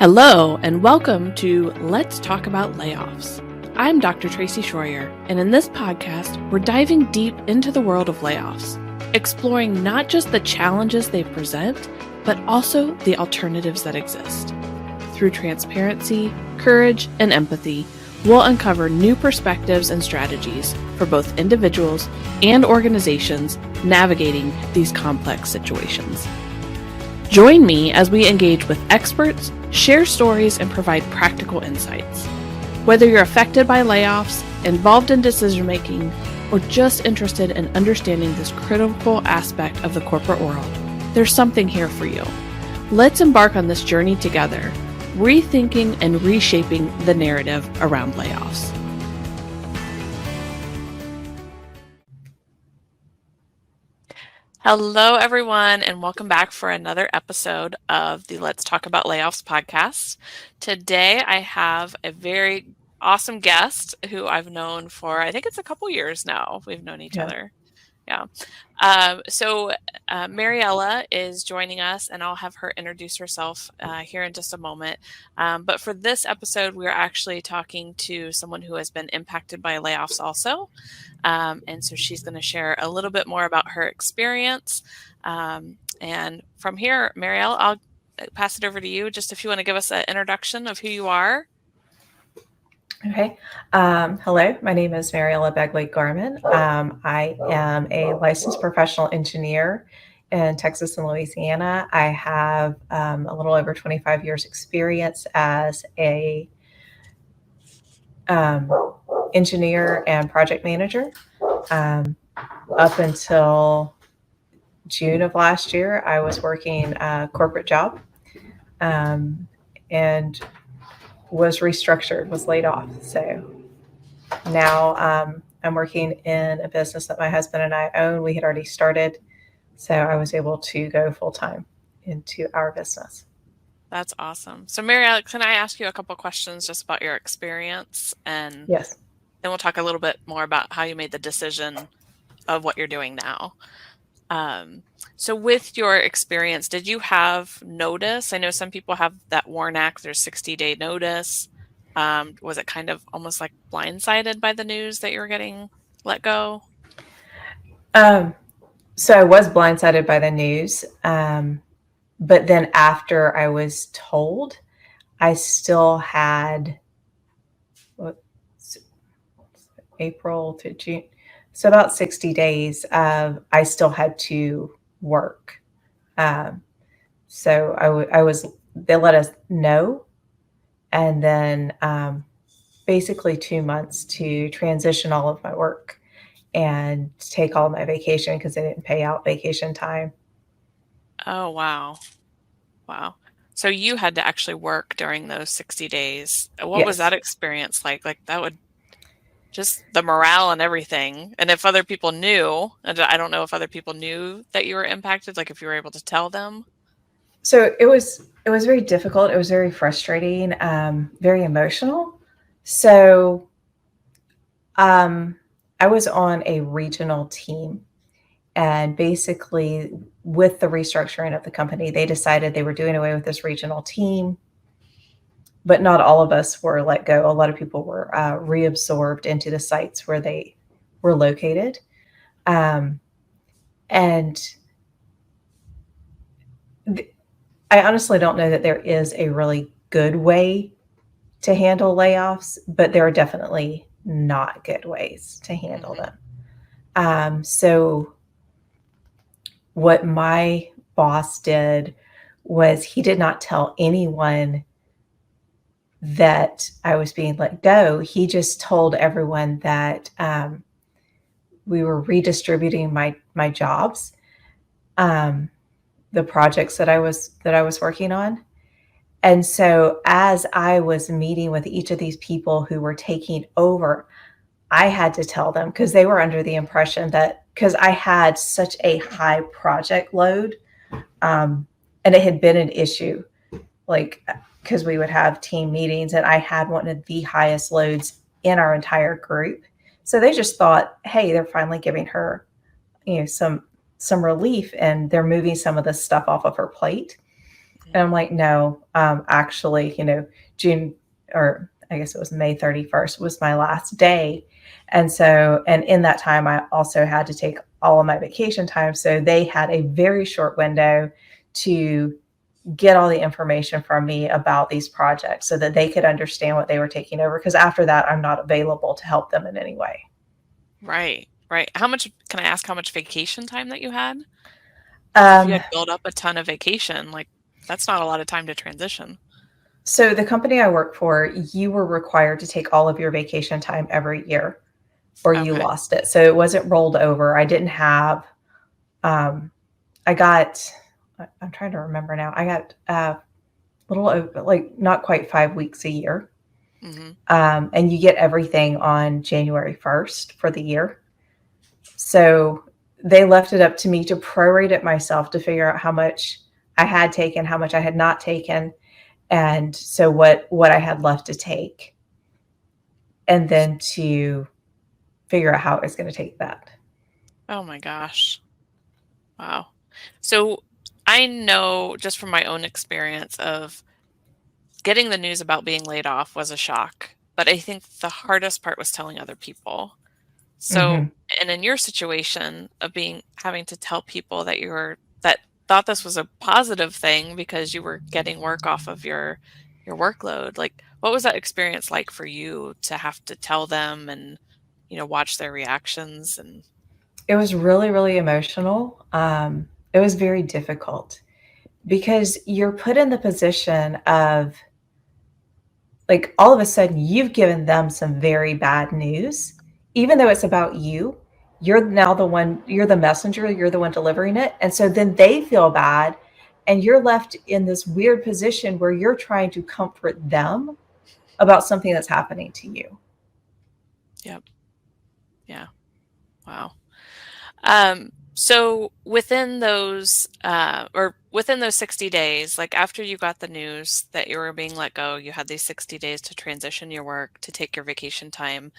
Hello, and welcome to Let's Talk About Layoffs. I'm Dr. Tracy Schroyer, and in this podcast, we're diving deep into the world of layoffs, exploring not just the challenges they present, but also the alternatives that exist. Through transparency, courage, and empathy, we'll uncover new perspectives and strategies for both individuals and organizations navigating these complex situations. Join me as we engage with experts, share stories, and provide practical insights. Whether you're affected by layoffs, involved in decision-making, or just interested in understanding this critical aspect of the corporate world, there's something here for you. Let's embark on this journey together, rethinking and reshaping the narrative around layoffs. Hello, everyone, and welcome back for another episode of the Let's Talk About Layoffs podcast. Today, I have a very awesome guest who I've known for, I think it's a couple years now. We've known each other. Yeah. Mariella is joining us, and I'll have her introduce herself here in just a moment. But for this episode, we're actually talking to someone who has been impacted by layoffs also. And so she's going to share a little bit more about her experience. And from here, Marielle, I'll pass it over to you. Just if you want to give us an introduction of who you are. Okay. Hello, my name is Mariella Begley-Garman. I am a licensed professional engineer in Texas and Louisiana. I have a little over 25 years experience as a engineer and project manager. Up until June of last year, I was working a corporate job and was restructured, was laid off. So now I'm working in a business that my husband and I own. We had already started, so I was able to go full time into our business. That's awesome. So Marielle, can I ask you a couple questions just about your experience? And yes, then we'll talk a little bit more about how you made the decision of what you're doing now. So with your experience, did you have notice? I know some people have that WARN Act, there's 60-day notice. Was it kind of almost like blindsided by the news that you were getting let go? So I was blindsided by the news. But then after I was told, I still had April to June. So about 60 days of I still had to work. So they let us know. And then basically 2 months to transition all of my work and take all my vacation because they didn't pay out vacation time. Oh, wow. Wow. So you had to actually work during those 60 days. What was that experience like? Like that would just the morale and everything. And if other people knew, and I don't know if other people knew that you were impacted, like if you were able to tell them. So it was very difficult. It was very frustrating, very emotional. So I was on a regional team, and basically with the restructuring of the company, they decided they were doing away with this regional team, but not all of us were let go. A lot of people were reabsorbed into the sites where they were located. And I honestly don't know that there is a really good way to handle layoffs, but there are definitely not good ways to handle them. So what my boss did was he did not tell anyone that I was being let go. He just told everyone that we were redistributing my jobs, the projects that I was working on. And so as I was meeting with each of these people who were taking over, I had to tell them, because they were under the impression that because I had such a high project load, and it had been an issue, like because we would have team meetings and I had one of the highest loads in our entire group. So they just thought, hey, they're finally giving her, some relief and they're moving some of this stuff off of her plate. And I'm like, no, actually, June, or I guess it was May 31st was my last day. And so, and in that time, I also had to take all of my vacation time. So they had a very short window to get all the information from me about these projects so that they could understand what they were taking over. Because after that, I'm not available to help them in any way. Right, right. Can I ask how much vacation time that you had? Because if you Um, had built up a ton of vacation, like, that's not a lot of time to transition. so the company I work for, you were required to take all of your vacation time every year or you Okay. lost it. So it wasn't rolled over. I didn't have, um, I got, I'm trying to remember now. I got a little over, like not quite 5 weeks a year. Mhm. And you get everything on January 1st for the year. So they left it up to me to prorate it myself to figure out how much I had taken, how much I had not taken, and so what I had left to take, and then to figure out how I was going to take that. Oh my gosh. Wow. So, I know just from my own experience of getting the news about being laid off was a shock, but I think the hardest part was telling other people. So, Hmm. and in your situation of having to tell people that thought this was a positive thing because you were getting work off of your workload, like what was that experience like for you to have to tell them and watch their reactions and It was really, really emotional. It was very difficult because you're put in the position of, like, all of a sudden you've given them some very bad news, even though it's about you. You're now the one, you're the messenger, you're the one delivering it. And so then they feel bad, and you're left in this weird position where you're trying to comfort them about something that's happening to you. yep, yeah, wow. So within those 60 days, like after you got the news that you were being let go, you had these 60 days to transition your work, to take your vacation time.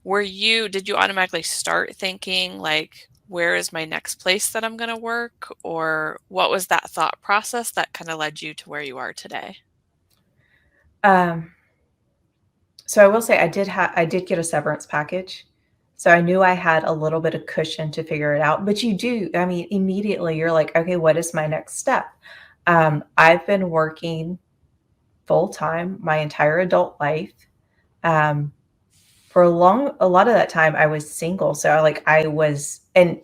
Did you automatically start thinking like, where is my next place that I'm going to work? Or what was that thought process that kind of led you to where you are today? Um, so I will say I did get a severance package. So I knew I had a little bit of cushion to figure it out. But you do, I mean, immediately you're like, okay, what is my next step? I've been working full time my entire adult life. Um, for a lot of that time, I was single. So I was, and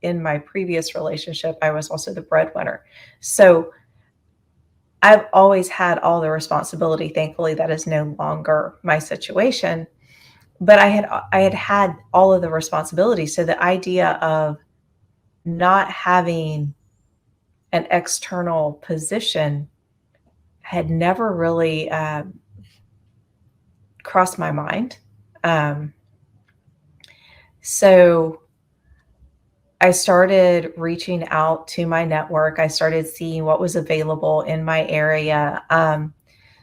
in my previous relationship, I was also the breadwinner. So I've always had all the responsibility. Thankfully, that is no longer my situation. But I had all of the responsibility. So the idea of not having an external position had never really crossed my mind. Um, so I started reaching out to my network. I started seeing what was available in my area.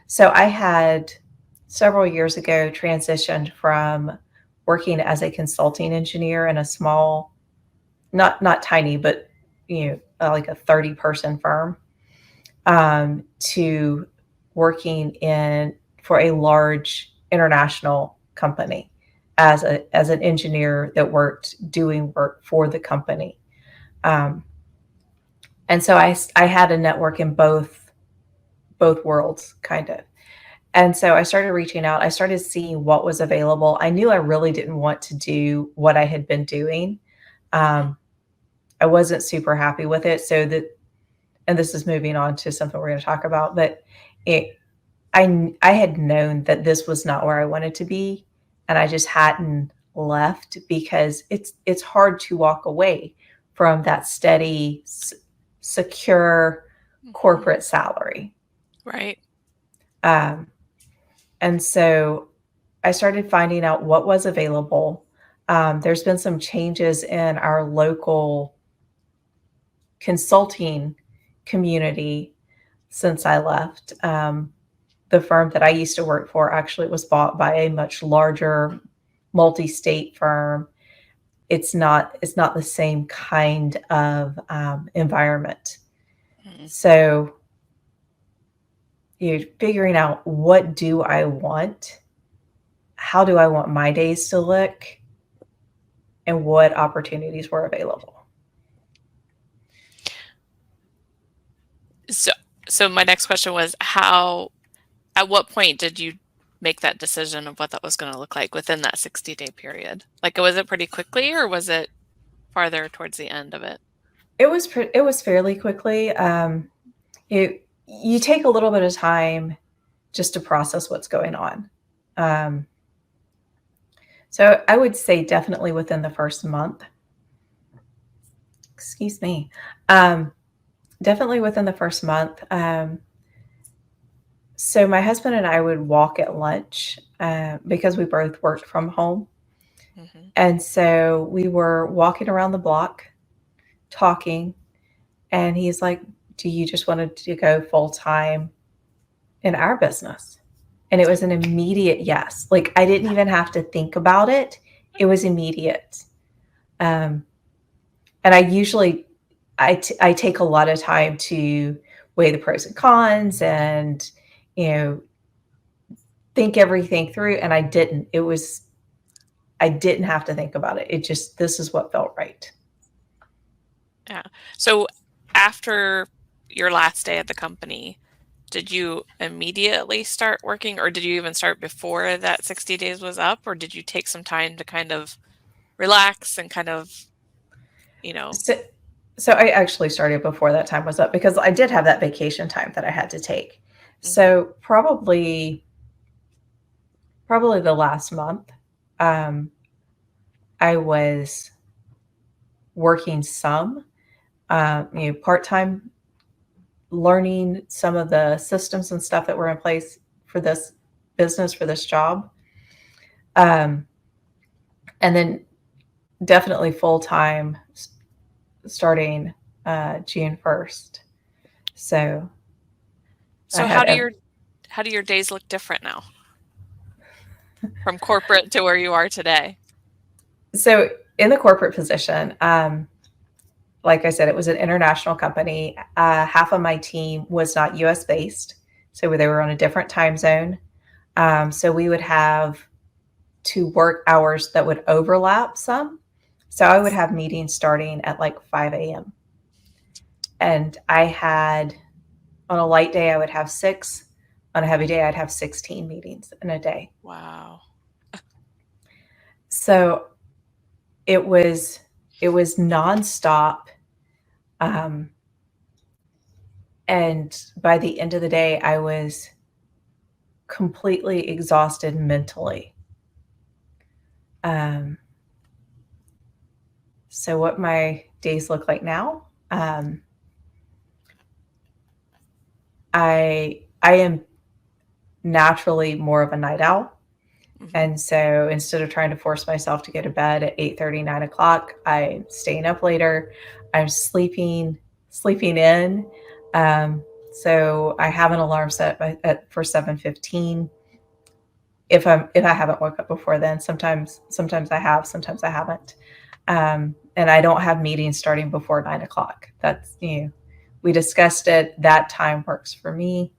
So I had several years ago transitioned from working as a consulting engineer in a small, not tiny, but like a 30-person firm, to working in for a large international company as an engineer that worked doing work for the company. Um, and so I had a network in both worlds, kind of. And so I started reaching out. I started seeing what was available. I knew I really didn't want to do what I had been doing. Mhm. Um, I wasn't super happy with it. So that, and this is moving on to something we're going to talk about, but it, I had known that this was not where I wanted to be, and I just hadn't left because it's hard to walk away from that steady, secure Mhm. corporate salary. Right. Um, and so I started finding out what was available. There's been some changes in our local consulting community since I left. The firm that I used to work for actually was bought by a much larger multi-state firm. It's not the same kind of environment. So you're figuring out, what do I want? How do I want my days to look? And what opportunities were available? So my next question was, at what point did you make that decision of what that was going to look like within that 60-day period? Like, was it pretty quickly, or was it farther towards the end of it? It was fairly quickly. You take a little bit of time just to process what's going on. So I would say definitely within the first month. Excuse me. Definitely within the first month. So my husband and I would walk at lunch because we both worked from home. Mm-hmm. And so we were walking around the block talking, and he's like, do you just want to go full time in our business? And it was an immediate yes. Like, I didn't even have to think about it. It was immediate. And I usually, I take a lot of time to weigh the pros and cons and, think everything through. And I didn't. I didn't have to think about it. This is what felt right. Yeah. So after your last day at the company, did you immediately start working, or did you even start before that 60 days was up, or did you take some time to kind of relax and kind of, So I actually started before that time was up because I did have that vacation time that I had to take. Mm-hmm. So probably the last month, I was working some, part-time, learning some of the systems and stuff that were in place for this business, for this job. And then definitely full-time starting June 1st. So how do your days look different now from corporate to where you are today? So in the corporate position, like I said, it was an international company. Half of my team was not US based, so they were on a different time zone. So we would have to work hours that would overlap some. So I would have meetings starting at like 5 a.m. And on a light day, I would have 6. On a heavy day, I'd have 16 meetings in a day. Wow. So it was nonstop. And by the end of the day, I was completely exhausted mentally. So what my days look like now, I am naturally more of a night owl. Mm-hmm. And so instead of trying to force myself to go to bed at 8:30, 9 o'clock, I'm staying up later. I'm sleeping in. So I have an alarm set for 7:15. If I haven't woke up before then, sometimes I have, sometimes I haven't. And I don't have meetings starting before 9 o'clock. That's, we discussed it. That time works for me.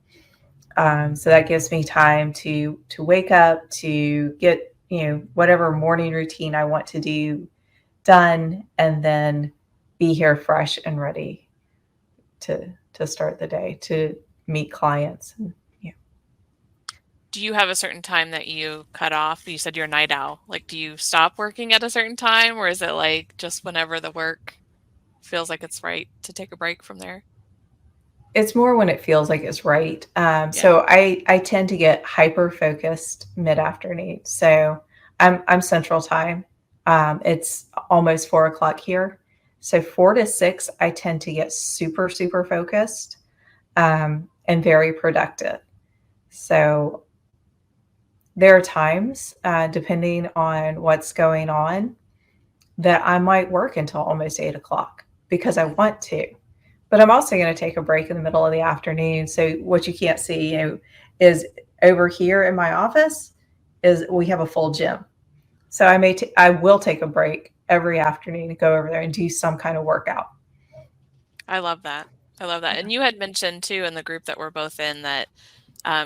So that gives me time to wake up, to get, whatever morning routine I want to do done, and then be here fresh and ready to start the day, to meet clients. And, do you have a certain time that you cut off? You said you're a night owl. Like, do you stop working at a certain time, or is it like just whenever the work feels like it's right to take a break from there? It's more when it feels like it's right. So I tend to get hyper focused mid-afternoon. So I'm Central Time. It's almost 4 o'clock here. So 4 to 6, I tend to get super, super focused and very productive. So there are times, depending on what's going on, that I might work until almost 8 o'clock because I want to. But I'm also going to take a break in the middle of the afternoon. So what you can't see, is over here in my office is we have a full gym. So I will take a break every afternoon to go over there and do some kind of workout. I love that. I love that. Yeah, And you had mentioned too in the group that we're both in that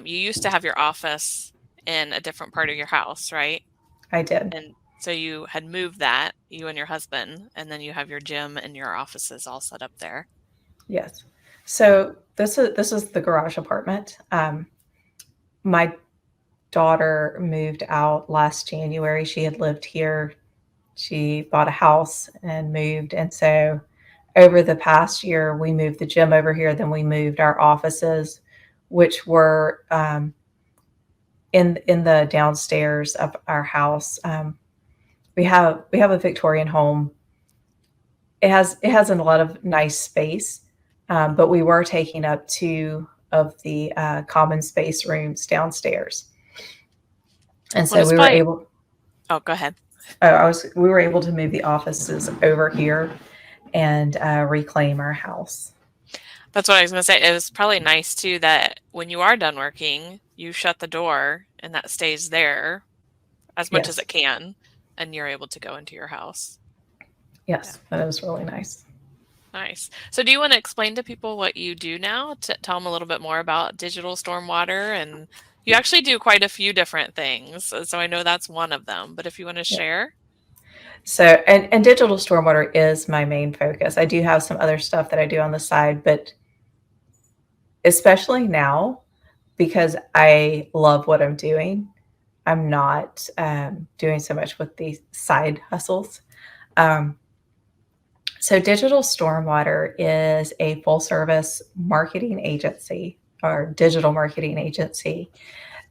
you used to have your office in a different part of your house, right? I did. And so you had moved that, you and your husband, and then you have your gym and your offices all set up there. Yes. So this is the garage apartment. My daughter moved out last January. She had lived here. She bought a house and moved, and so over the past year, we moved the gym over here. Then we moved our offices, which were in the downstairs of our house. We have a Victorian home. It has a lot of nice space, but we were taking up two of the common space rooms downstairs, and Well, so we were despite, able. oh, go ahead. We were able to move the offices over here and reclaim our house. That's what I was going to say. It was probably nice too that when you are done working, you shut the door and that stays there as much as Yes, it can, and you're able to go into your house. Yeah, yes, that was really nice. nice. So, do you want to explain to people what you do now? To tell them a little bit more about digital stormwater, and you actually do quite a few different things. So I know that's one of them. But if you want to Yeah. share, So, and digital stormwater is my main focus. I do have some other stuff that I do on the side, but especially now because I love what I'm doing, I'm not doing so much with these side hustles. Um, so, Digital Stormwater is a full service marketing agency or digital marketing agency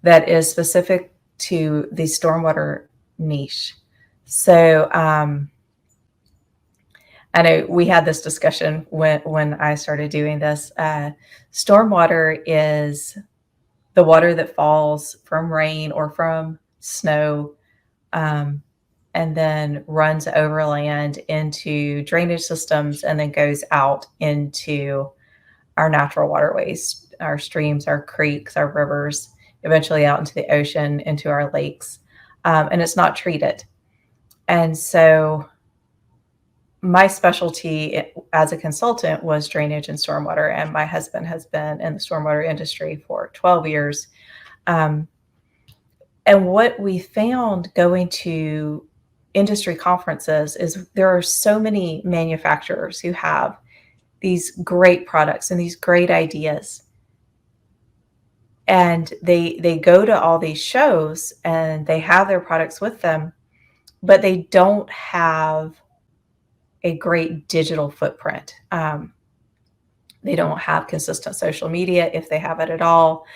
that is specific to the stormwater niche. So, I know we had this discussion when I started doing this. Stormwater is the water that falls from rain or from snow, um, and then runs overland into drainage systems and then goes out into our natural waterways, our streams, our creeks, our rivers, eventually out into the ocean, into our lakes. And it's not treated. And so my specialty as a consultant was drainage and stormwater, and my husband has been in the stormwater industry for 12 years. Um, and what we found going to industry conferences is there are so many manufacturers who have these great products and these great ideas, and they go to all these shows and they have their products with them, but they don't have a great digital footprint. They don't have consistent social media, if they have it at all.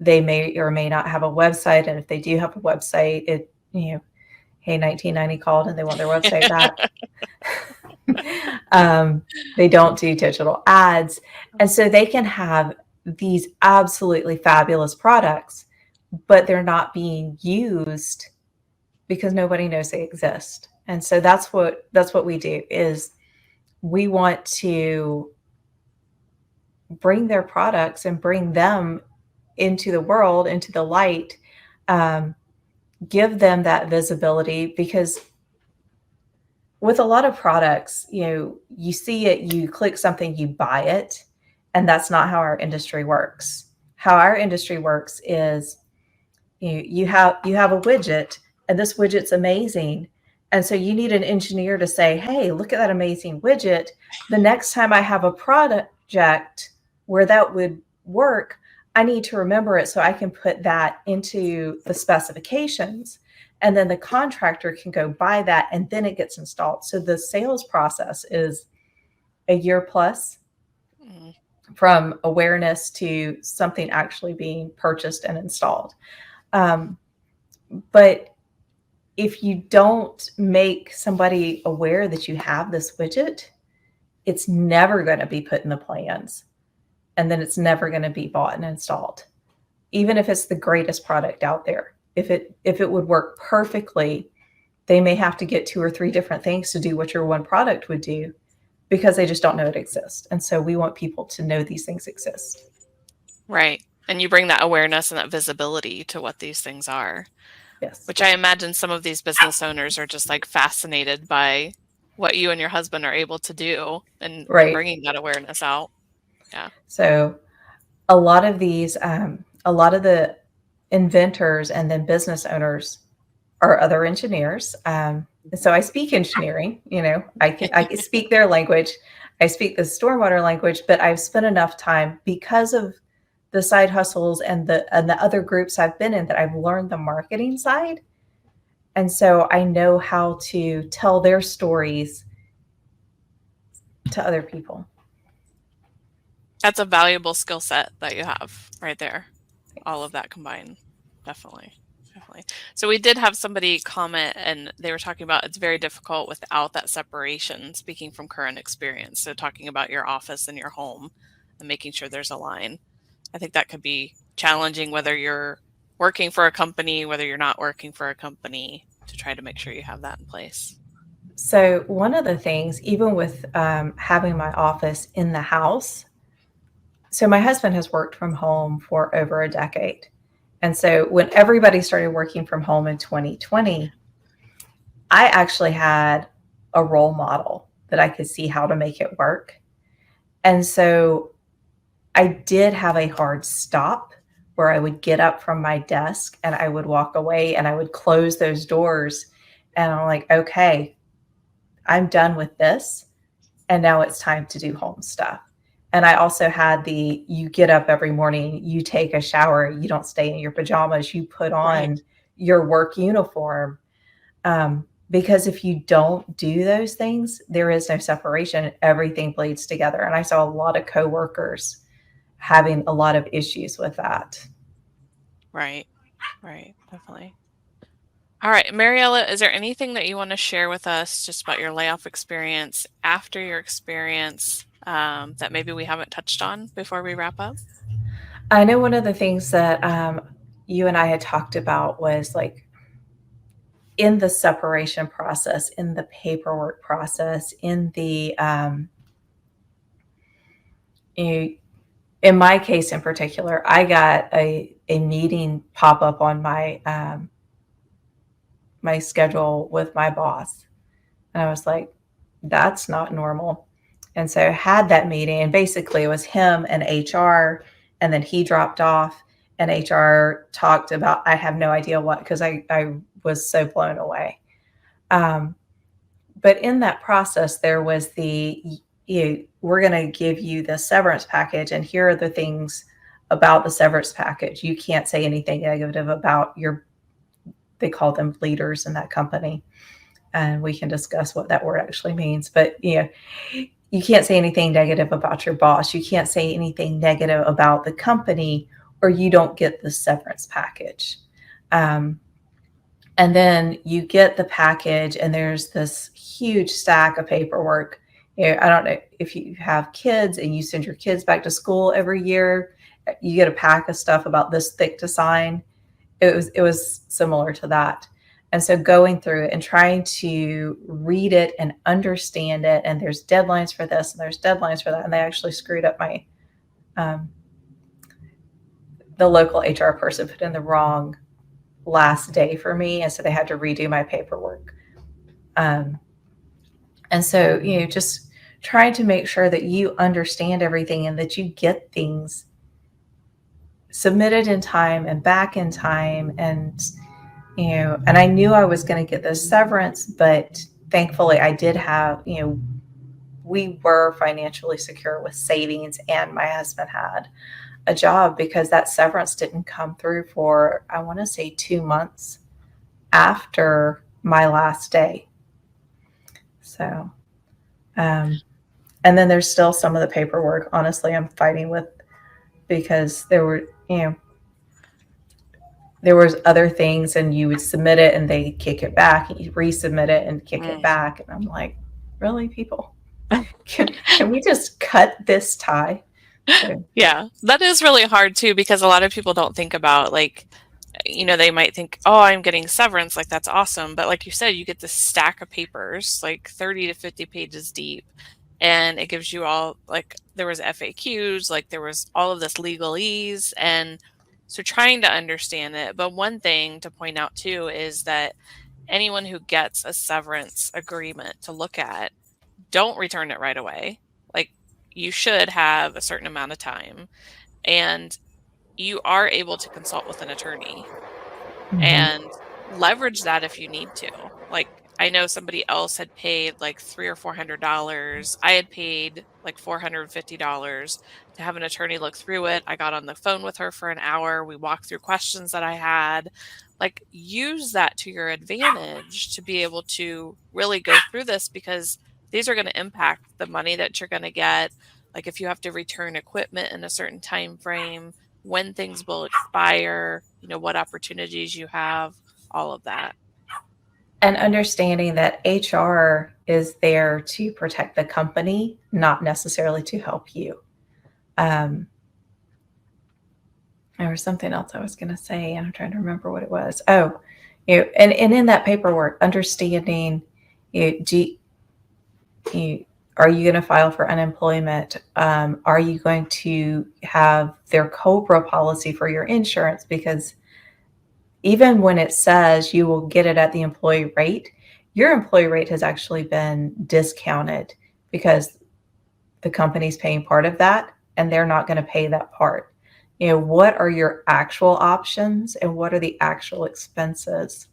They may or may not have a website, and if they do have a website, hey, 1990 called and they want their website back. They don't do digital ads, and so they can have these absolutely fabulous products, but they're not being used because nobody knows they exist. And so that's what we do is we want to bring their products and bring them into the world, into the light, um, give them that visibility, because with a lot of products, you see it, you click something, you buy it, and that's not how our industry works. How our industry works is you have a widget, and this widget's amazing, and so you need an engineer to say, hey, look at that amazing widget. The next time I have a project where that would work, I need to remember it so I can put that into the specifications, and then the contractor can go buy that and then it gets installed. So the sales process is a year plus, Mm, from awareness to something actually being purchased and installed. um, but if you don't make somebody aware that you have this widget, it's never going to be put in the plans. And then it's never going to be bought and installed. Even if it's the greatest product out there. If it would work perfectly, they may have to get two or three different things to do what your one product would do because they just don't know it exists. And so we want people to know these things exist. right. And you bring that awareness and that visibility to what these things are, Yes. which I imagine some of these business owners are just like fascinated by what you and your husband are able to do and Right. bringing that awareness out. Yeah. So a lot of a lot of the inventors and then business owners are other engineers. So I speak engineering, I can speak their language. I speak the stormwater language, but I've spent enough time because of the side hustles and the other groups I've been in that I've learned the marketing side. And so I know how to tell their stories to other people. That's a valuable skill set that you have right there. All of that combined. Definitely. Definitely. So we did have somebody comment and they were talking about it's very difficult without that separation, speaking from current experience. So talking about your office and your home and making sure there's a line. I think that could be challenging whether you're working for a company, whether you're not working for a company, to try to make sure you have that in place. So one of the things, even with having my office in the house, so my husband has worked from home for over a decade. And so when everybody started working from home in 2020, I actually had a role model that I could see how to make it work. And so I did have a hard stop where I would get up from my desk and I would walk away and I would close those doors. And I'm like, okay, I'm done with this. And now it's time to do home stuff. And I also had you get up every morning, you take a shower, you don't stay in your pajamas, you put Right. on your work uniform. Because if you don't do those things, there is no separation. Everything bleeds together. And I saw a lot of coworkers having a lot of issues with that. Right. Right. Definitely. All right, Mariella, is there anything that you want to share with us just about your layoff experience after your experience that maybe we haven't touched on before we wrap up? I know one of the things that you and I had talked about was like in the separation process, in the paperwork process, in the in my case in particular, I got a meeting pop up on my schedule with my boss, and I was like, "That's not normal." And so I had that meeting, and basically it was him and HR, and then he dropped off, and HR talked about I have no idea what because I was so blown away. Um, but in that process, there was we're going to give you the severance package, and here are the things about the severance package. You can't say anything negative about they call them leaders in that company. And we can discuss what that word actually means. But, you can't say anything negative about your boss. You can't say anything negative about the company, or you don't get the severance package. Um, and then you get the package, and there's this huge stack of paperwork. I don't know if you have kids and you send your kids back to school every year, you get a pack of stuff about this thick to sign. It was similar to that. And so going through it and trying to read it and understand it, and there's deadlines for this and there's deadlines for that, and they actually screwed up my um, the local HR person put in the wrong last day for me, and so they had to redo my paperwork. Um, and so just trying to make sure that you understand everything and that you get things submitted in time and back in time, and I knew I was going to get this severance, but thankfully I did have, we were financially secure with savings, and my husband had a job because that severance didn't come through for, I want to say 2 months after my last day. So, and then there's still some of the paperwork, honestly, I'm fighting with because there was other things, and you would submit it and they kick it back, and you resubmit it and kick it back. And I'm like, really, people? Can we just cut this tie? So, Yeah, that is really hard too, because a lot of people don't think about they might think, oh, I'm getting severance, like that's awesome. But like you said, you get this stack of papers, like 30 to 50 pages deep. And it gives you all, like, there was FAQs, like there was all of this legalese. And so trying to understand it. But one thing to point out too is that anyone who gets a severance agreement to look at, don't return it right away. Like, you should have a certain amount of time, and you are able to consult with an attorney Mhm. and leverage that if you need to. Like, I know somebody else had paid like $300 or $400. I had paid like $450 to have an attorney look through it. I got on the phone with her for an hour. We walked through questions that I had. Like, use that to your advantage to be able to really go through this, because these are going to impact the money that you're going to get. Like, if you have to return equipment in a certain time frame, when things will expire, what opportunities you have, all of that. And understanding that HR is there to protect the company, not necessarily to help you. Um, there was something else I was going to say, and I'm trying to remember what it was. Oh, and in that paperwork, understanding, you, do you, are you going to file for unemployment? Are you going to have their COBRA policy for your insurance? Because even when it says you will get it at the employee rate, your employee rate has actually been discounted because the company's paying part of that and they're not going to pay that part. What are your actual options and what are the actual expenses?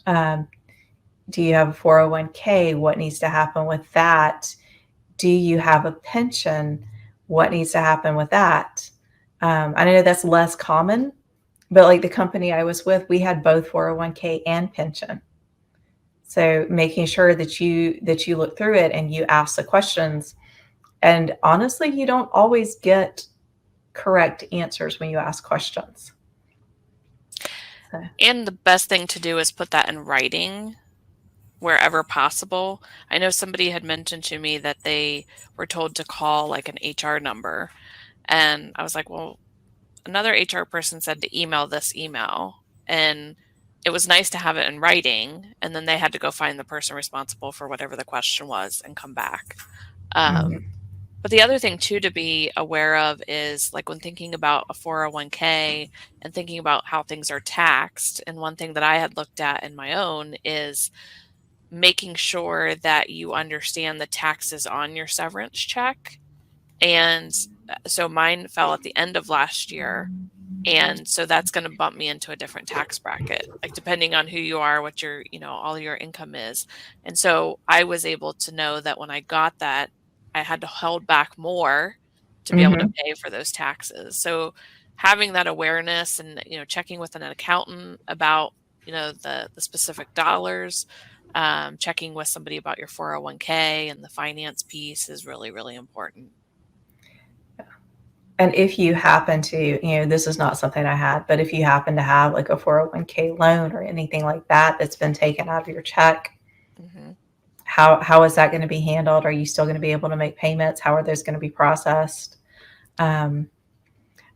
Um, do you have a 401k? What needs to happen with that? Do you have a pension? What needs to happen with that? I know that's less common, but like the company I was with, we had both 401k and pension. So making sure that you look through it and you ask the questions. And honestly, you don't always get correct answers when you ask questions. So, And the best thing to do is put that in writing wherever possible. I know somebody had mentioned to me that they were told to call like an HR number. And I was like, well, another HR person said to email this email. And it was nice to have it in writing. And then they had to go find the person responsible for whatever the question was and come back. mhm, But the other thing too to be aware of is like when thinking about a 401k and thinking about how things are taxed. And one thing that I had looked at in my own is making sure that you understand the taxes on your severance check. And so mine fell at the end of last year. And so that's going to bump me into a different tax bracket, like depending on who you are, what your, all your income is. And so I was able to know that when I got that, I had to hold back more to be able to mhm. pay for those taxes. So having that awareness and, checking with an accountant about, the specific dollars, checking with somebody about your 401k and the finance piece is really, really important. And if you happen to, this is not something I had, but if you happen to have like a 401k loan or anything like that that's been taken out of your check, Hmm. how is that going to be handled? Are you still going to be able to make payments? How are those going to be processed? Um,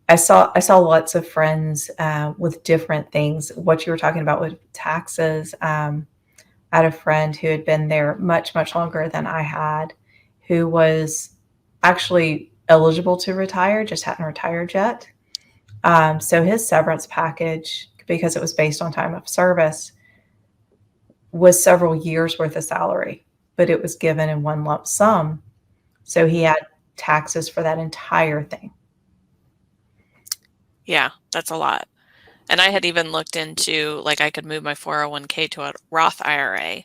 I saw lots of friends with different things. What you were talking about with taxes. I had a friend who had been there much longer than I had, who was actually eligible to retire, just hadn't retired yet. So his severance package, because it was based on time of service, was several years worth of salary, but it was given in one lump sum. So he had taxes for that entire thing. Yeah, that's a lot. And I had even looked into like I could move my 401k to a Roth IRA,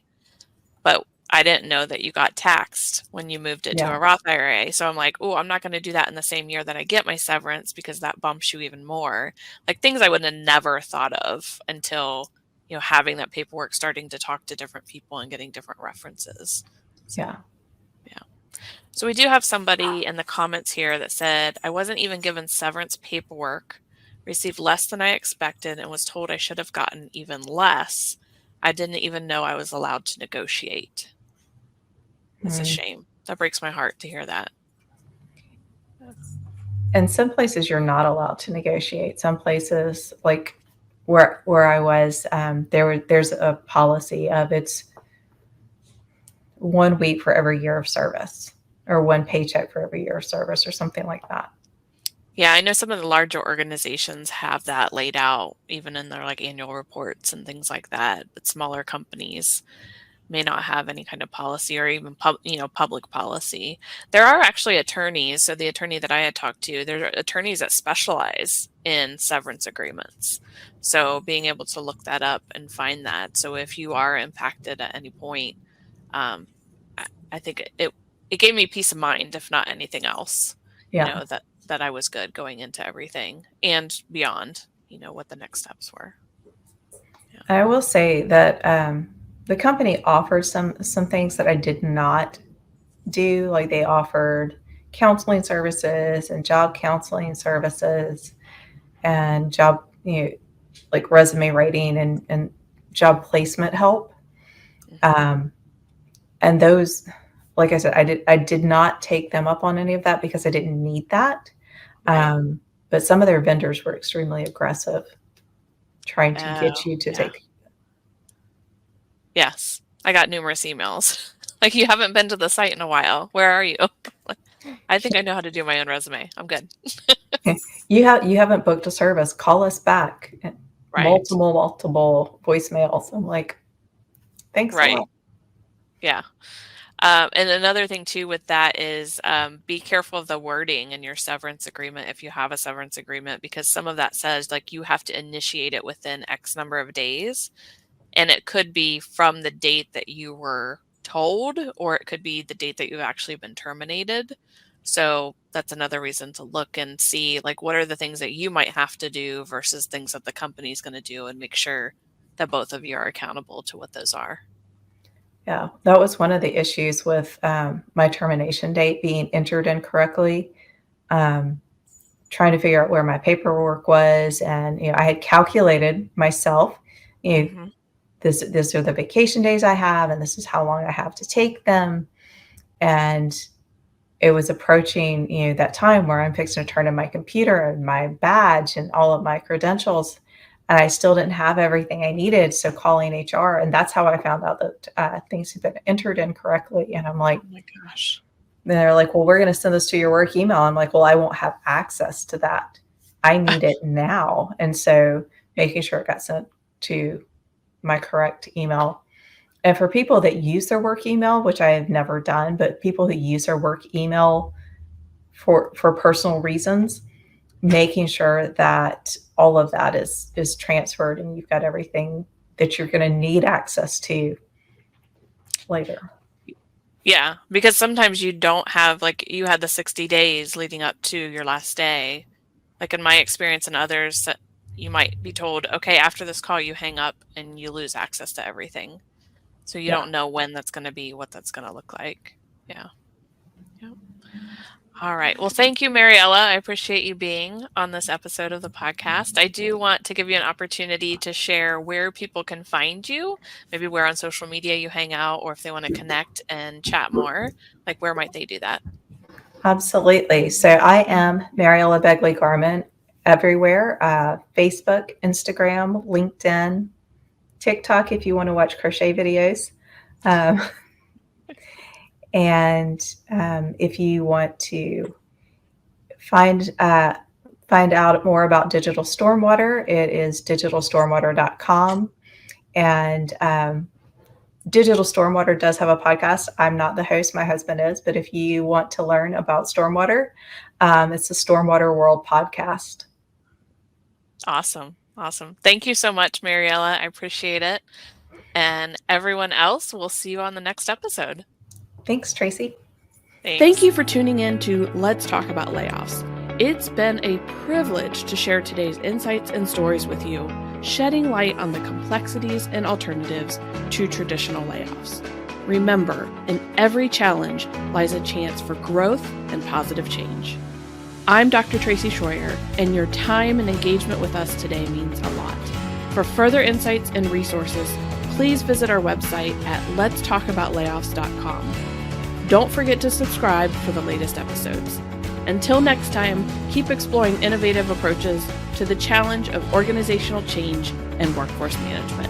but I didn't know that you got taxed when you moved it to Yeah. a Roth IRA. So I'm like, oh, I'm not going to do that in the same year that I get my severance because that bumps you even more. Like things I would have never thought of until, having that paperwork, starting to talk to different people and getting different references. So, Yeah. yeah. So we do have somebody in the comments here that said, I wasn't even given severance paperwork, received less than I expected, and was told I should have gotten even less. I didn't even know I was allowed to negotiate. That's a Mm. shame. That breaks my heart to hear that. And some places you're not allowed to negotiate. Some places, like where I was, there's a policy of it's 1 week for every year of service, or one paycheck for every year of service, or something like that. Yeah, I know some of the larger organizations have that laid out even in their like annual reports and things like that, but smaller companies may not have any kind of policy or even public policy. There are actually attorneys. So the attorney that I had talked to, there are attorneys that specialize in severance agreements. So being able to look that up and find that. So if you are impacted at any point, um, I think it gave me peace of mind, if not anything else, Yeah. that I was good going into everything and beyond, what the next steps were. Yeah. I will say that the company offered some things that I did not do. Like they offered counseling services and job counseling services and job, like resume writing and job placement help. Mhm. And those, like I said, I did not take them up on any of that because I didn't need that. Right. But some of their vendors were extremely aggressive trying to Oh, get you to yeah. take. Yes. I got numerous emails. Like, you haven't been to the site in a while. Where are you? I think I know how to do my own resume. I'm good. You haven't booked a service. Call us back. Right. Multiple voicemails. I'm like, thanks a Right. lot. Yeah. And another thing too with that is be careful of the wording in your severance agreement if you have a severance agreement, because some of that says like you have to initiate it within X number of days. And it could be from the date that you were told, or it could be the date that you've actually been terminated. So that's another reason to look and see like what are the things that you might have to do versus things that the company's going to do, and make sure that both of you are accountable to what those are. Yeah, that was one of the issues with my termination date being entered incorrectly. Um, Trying to figure out where my paperwork was, and I had calculated myself. You know, Hmm. this are the vacation days I have, and this is how long I have to take them. And it was approaching, that time where I'm fixing to turn in my computer and my badge and all of my credentials, and I still didn't have everything I needed. So calling HR, and that's how I found out that things had been entered incorrectly. And I'm like, Oh my gosh. they're like, well, we're going to send this to your work email. I'm like, well, I won't have access to that. I need it now. And so making sure it got sent to my correct email. And for people that use their work email, which I have never done, but people who use their work email for personal reasons, making sure that all of that is transferred and you've got everything that you're going to need access to later. Yeah, because sometimes you don't have, like, you had the 60 days leading up to your last day. Like in my experience and others, that you might be told, okay, after this call, you hang up and you lose access to everything. So you Yeah. don't know when that's going to be, what that's going to look like. Yeah. Yep. All right. Well, thank you, Mariella. I appreciate you being on this episode of the podcast. I do want to give you an opportunity to share where people can find you, maybe where on social media you hang out, or if they want to connect and chat more, like where might they do that? Absolutely. So I am Mariella Begley Garment everywhere, Facebook, Instagram, LinkedIn, TikTok if you want to watch crochet videos. Um, and if you want to find out more about Digital Stormwater, it is digitalstormwater.com. And Digital Stormwater does have a podcast. I'm not the host, my husband is. But if you want to learn about stormwater, it's the Stormwater World podcast. Awesome. Awesome. Thank you so much, Mariella. I appreciate it. And everyone else, we'll see you on the next episode. Thanks, Tracy. Thanks. Thank you for tuning in to Let's Talk About Layoffs. It's been a privilege to share today's insights and stories with you, shedding light on the complexities and alternatives to traditional layoffs. Remember, in every challenge lies a chance for growth and positive change. I'm Dr. Tracy Schroyer, and your time and engagement with us today means a lot. For further insights and resources, please visit our website at letstalkaboutlayoffs.com. Don't forget to subscribe for the latest episodes. Until next time, keep exploring innovative approaches to the challenge of organizational change and workforce management.